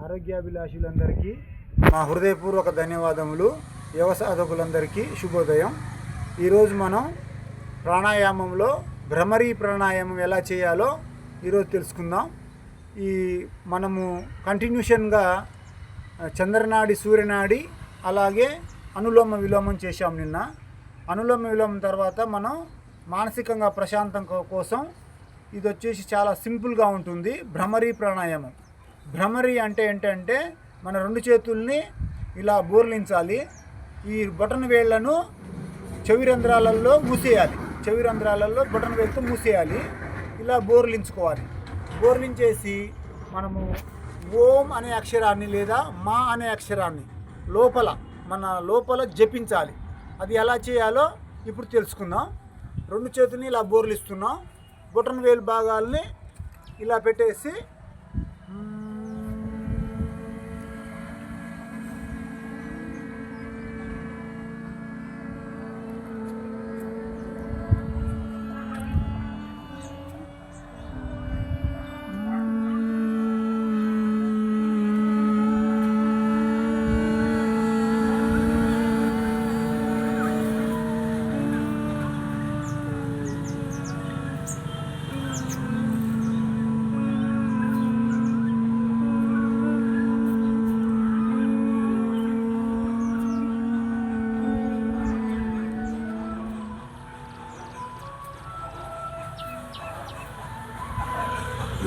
ఆరోగ్యాభిలాషులందరికీ మా హృదయపూర్వక ధన్యవాదములు. వ్యవసాయకులందరికీ శుభోదయం. ఈరోజు మనం ప్రాణాయామంలో భ్రమరీ ప్రాణాయామం ఎలా చేయాలో ఈరోజు తెలుసుకుందాం. మనము కంటిన్యూషన్గా చంద్రనాడి, సూర్యనాడి, అలాగే అనులోమ విలోమం చేశాం. నిన్న అనులోమ విలోమం తర్వాత మనం మానసికంగా ప్రశాంతం కోసం ఇది వచ్చేసి చాలా సింపుల్గా ఉంటుంది. భ్రమరీ ప్రాణాయామం. భ్రమరీ అంటే ఏంటంటే మన రెండు చేతుల్ని ఇలా బోర్లించాలి. ఈ బొటన వేళ్లను చెవి రంధ్రాలలో మూసేయాలి. చెవి రంధ్రాలలో బొటన వేలుతో మూసేయాలి. ఇలా బోర్లించుకోవాలి. బోర్లించేసి మనము ఓం అనే అక్షరాన్ని లేదా మా అనే అక్షరాన్ని మన లోపల జపించాలి. అది ఎలా చేయాలో ఇప్పుడు తెలుసుకుందాం. రెండు చేతుల్ని ఇలా బోర్లిస్తున్నాం. బొటన వేలు భాగాల్ని ఇలా పెట్టేసి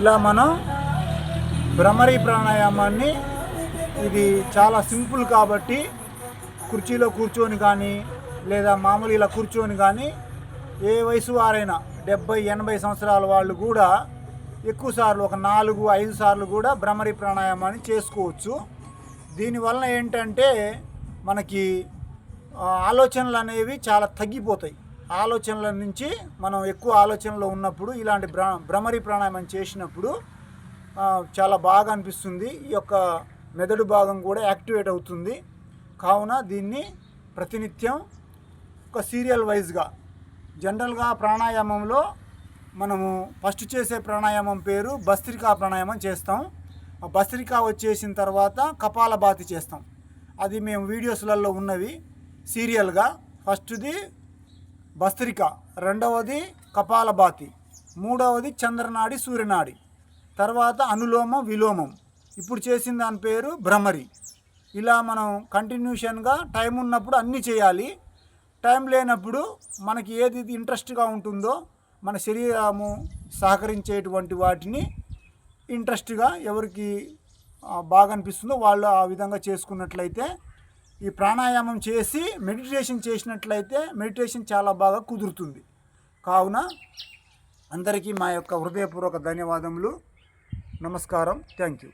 ఇలా మనం భ్రమరీ ప్రాణాయామాన్ని, ఇది చాలా సింపుల్ కాబట్టి కుర్చీలో కూర్చొని కానీ లేదా మామూలు ఇలా కూర్చొని కానీ ఏ వయసు వారైనా 70-80 సంవత్సరాల వాళ్ళు కూడా ఎక్కువ సార్లు, ఒక 4-5 సార్లు కూడా భ్రమరీ ప్రాణాయామాన్ని చేసుకోవచ్చు. దీనివల్ల ఏంటంటే మనకి ఆలోచనలు అనేవి చాలా తగ్గిపోతాయి. ఆలోచనల నుంచి మనం ఎక్కువ ఆలోచనలో ఉన్నప్పుడు ఇలాంటి భ్రమరీ ప్రాణాయామం చేసినప్పుడు చాలా బాగా అనిపిస్తుంది. ఈ యొక్క మెదడు భాగం కూడా యాక్టివేట్ అవుతుంది. కావున దీన్ని ప్రతినిత్యం ఒక సీరియల్ వైజ్గా, జనరల్గా ప్రాణాయామంలో మనము ఫస్ట్ చేసే ప్రాణాయామం పేరు భస్త్రికా ప్రాణాయామం చేస్తాం. ఆ భస్త్రికా వచ్చేసిన తర్వాత కపాలభాతి చేస్తాం. అది మేము వీడియోస్లలో ఉన్నవి సీరియల్గా. ఫస్ట్ది భస్త్రిక, రెండవది కపాలభాతి, మూడవది చంద్రనాడి, సూర్యనాడి, తర్వాత అనులోమ విలోమం. ఇప్పుడు చేసిన దాని పేరు భ్రమరి. ఇలా మనం కంటిన్యూషన్గా టైం ఉన్నప్పుడు అన్నీ చేయాలి. టైం లేనప్పుడు మనకి ఏది ఇంట్రెస్ట్గా ఉంటుందో, మన శరీరము సహకరించేటువంటి వాటిని ఇంట్రెస్ట్గా ఎవరికి బాగా అనిపిస్తుందో వాళ్ళు ఆ విధంగా చేసుకున్నట్లయితే, ఈ ప్రాణాయామం చేసి మెడిటేషన్ చేసినట్లయితే మెడిటేషన్ చాలా బాగా కుదురుతుంది. కావున అందరికీ మా యొక్క హృదయపూర్వక ధన్యవాదములు. నమస్కారం. Thank you.